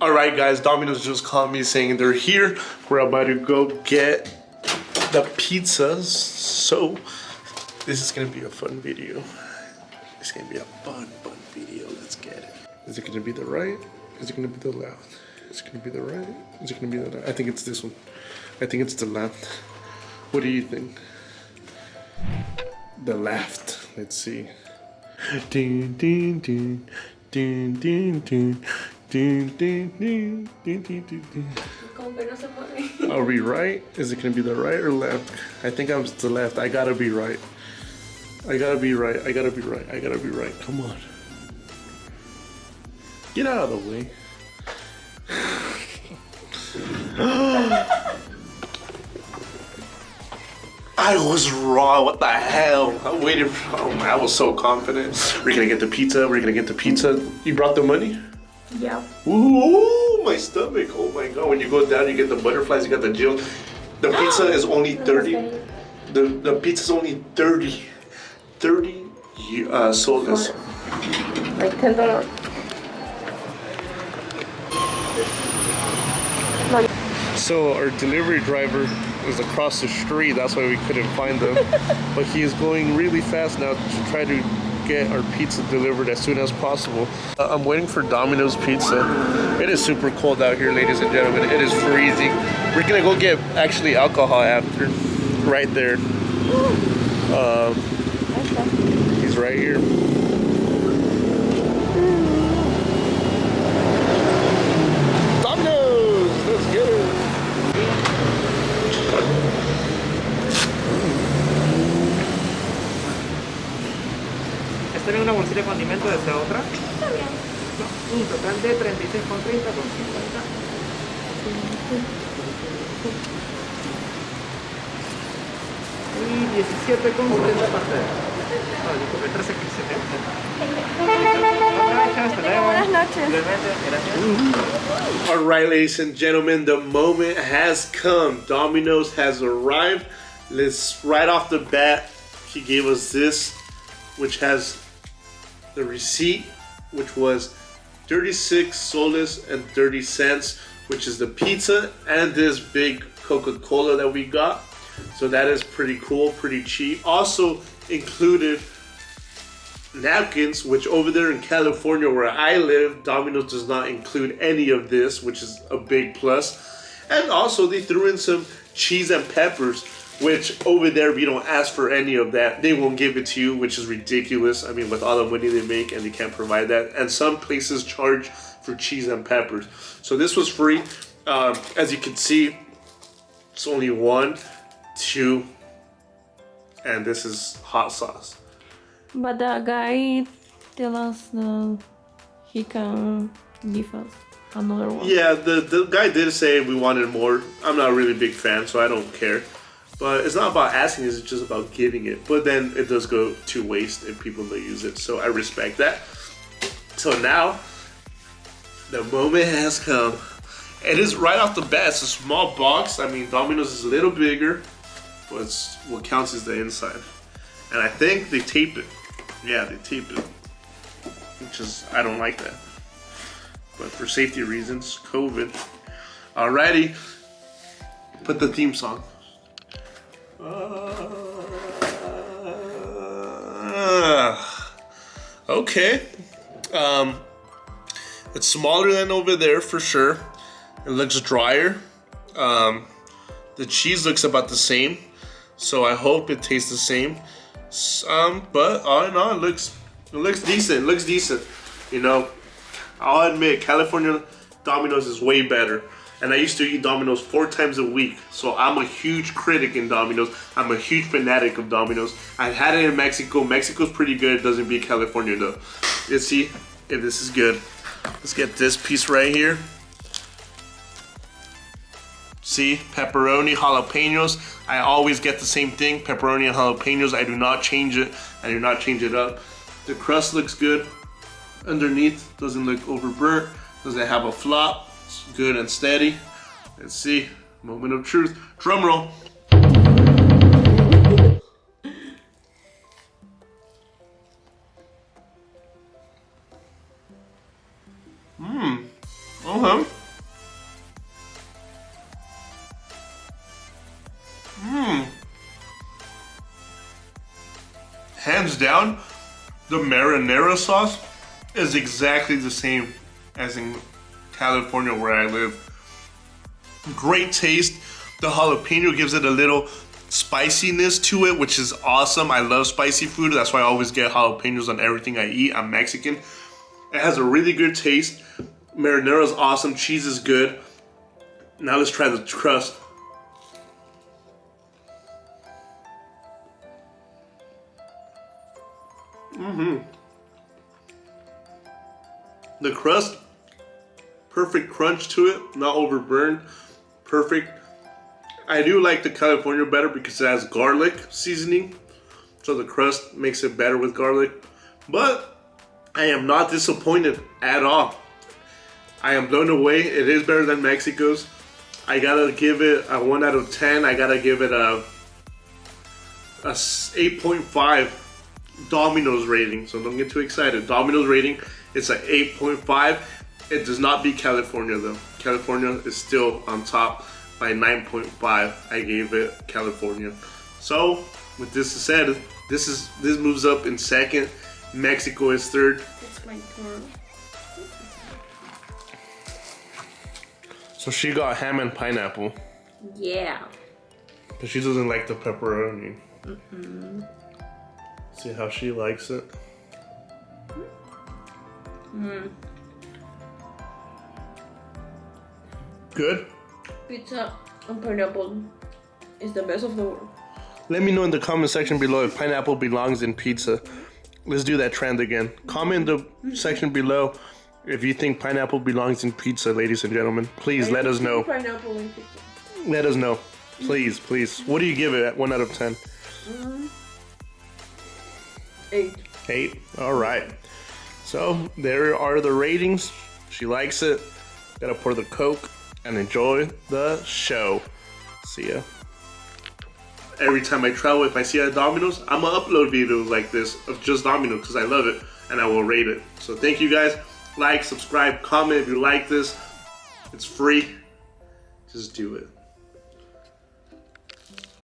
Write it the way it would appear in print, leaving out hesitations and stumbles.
Alright guys, Domino's just called me saying they're here. We're about to go get the pizzas. So, this is gonna be a fun video. It's gonna be a fun video. Let's get it. Is it gonna be the right? Is it gonna be the left? Is it gonna be the right? Is it gonna be the left? I think it's this one. I think it's the left. What do you think? The left. Let's see. Ding, ding, ding. Ding, ding, ding. Ding, ding, ding, ding, ding, ding, ding. Are we right? Is it gonna be the right or left? I think I'm the left. I gotta be right. I gotta be right. I gotta be right. I gotta be right. Come on. Get out of the way. I was wrong. What the hell? I waited. Oh man, I was so confident. We're gonna get the pizza. We're gonna get the pizza. You brought the money? Yeah. Ooh, my stomach. Oh my god. When you go down, you get the butterflies, you got the jill. The pizza is only 30. The pizza's only 30. 30 soles. Like $10. So our delivery driver is across the street. That's why we couldn't find them. But he is going really fast now to try to get our pizza delivered as soon as possible. I'm waiting for Domino's pizza. It is super cold out here, ladies and gentlemen. It is freezing. We're gonna go get actually alcohol after, right there. He's right here. Domino's, let's get it. ¿Tiene una bolsita de condimento? ¿Desea otra? Está bien. No, un total de 36,30 con 50. Y 17,70 parte de. No, disculpe, 13,70. Buenas noches. All right, ladies and gentlemen, the moment has come. Domino's has arrived. Let's right off the bat, he gave us this, which has the receipt, which was 36 soles and 30 cents, which is the pizza and this big Coca-Cola that we got. So that is pretty cool, pretty cheap. Also included napkins, which over there in California where I live, Domino's does not include any of this, which is a big plus. And also they threw in some cheese and peppers, which over there we don't ask for any of that. They won't give it to you, which is ridiculous. I mean, with all the money they make and they can't provide that. And some places charge for cheese and peppers. So this was free. As you can see, it's only 1, 2, and this is hot sauce. But the guy tell us he can give us another one. Yeah, the guy did say we wanted more. I'm not a really big fan, so I don't care. But it's not about asking, it's just about giving it. But then it does go to waste if people don't use it. So I respect that. So now, the moment has come. It is right off the bat, it's a small box. I mean, Domino's is a little bigger, but what counts is the inside. And I think they tape it. Yeah, they tape it. Which is, I don't like that. But for safety reasons, COVID. Alrighty, put the theme song. Okay. It's smaller than over there for sure. It looks drier. The cheese looks about the same, so I hope it tastes the same. But all in all, it looks decent. It looks decent. You know, I'll admit California Domino's is way better. And I used to eat Domino's 4 times a week. So I'm a huge critic in Domino's. I'm a huge fanatic of Domino's. I've had it in Mexico. Mexico's pretty good. It doesn't beat California though. Let's see if this is good. Let's get this piece right here. See, pepperoni, jalapenos. I always get the same thing, pepperoni and jalapenos. I do not change it. I do not change it up. The crust looks good. Underneath, doesn't look overburnt. Doesn't have a flop. It's good and steady. Let's see, moment of truth. Drum roll. Okay. hands down, the marinara sauce is exactly the same as in California where I live. Great taste. The jalapeno gives it a little spiciness to it, which is awesome. I love spicy food. That's why I always get jalapenos on everything I eat. I'm Mexican. It has a really good taste. Marinara is awesome. Cheese is good. Now let's try the crust. The crust, perfect crunch to it, not overburned, perfect. I do like the California better because it has garlic seasoning, so the crust makes it better with garlic. But I am not disappointed at all. I am blown away. It is better than Mexico's. I gotta give it a 1 out of 10. I gotta give it a 8.5 Dominos rating. So don't get too excited. Dominos rating, it's an 8.5. It does not beat California though. California is still on top by 9.5. I gave it California. So with this said, this moves up in second. Mexico is third. It's my turn. So she got ham and pineapple. Yeah. But she doesn't like the pepperoni. See how she likes it? Good? Pizza and pineapple is the best of the world. Let me know in the comment section below if pineapple belongs in pizza. Let's do that trend again. Comment in the section below if you think pineapple belongs in pizza, ladies and gentlemen. Please let us know. Pineapple in pizza. Let us know. Please, please. What do you give it at 1 out of 10? 8. 8? Alright. So, there are the ratings. She likes it. Gotta pour the Coke and enjoy the show. See ya. Every time I travel, if I see a Domino's, I'm gonna upload videos like this of just Domino's because I love it and I will rate it. So thank you guys. Like, subscribe, comment if you like this. It's free. Just do it.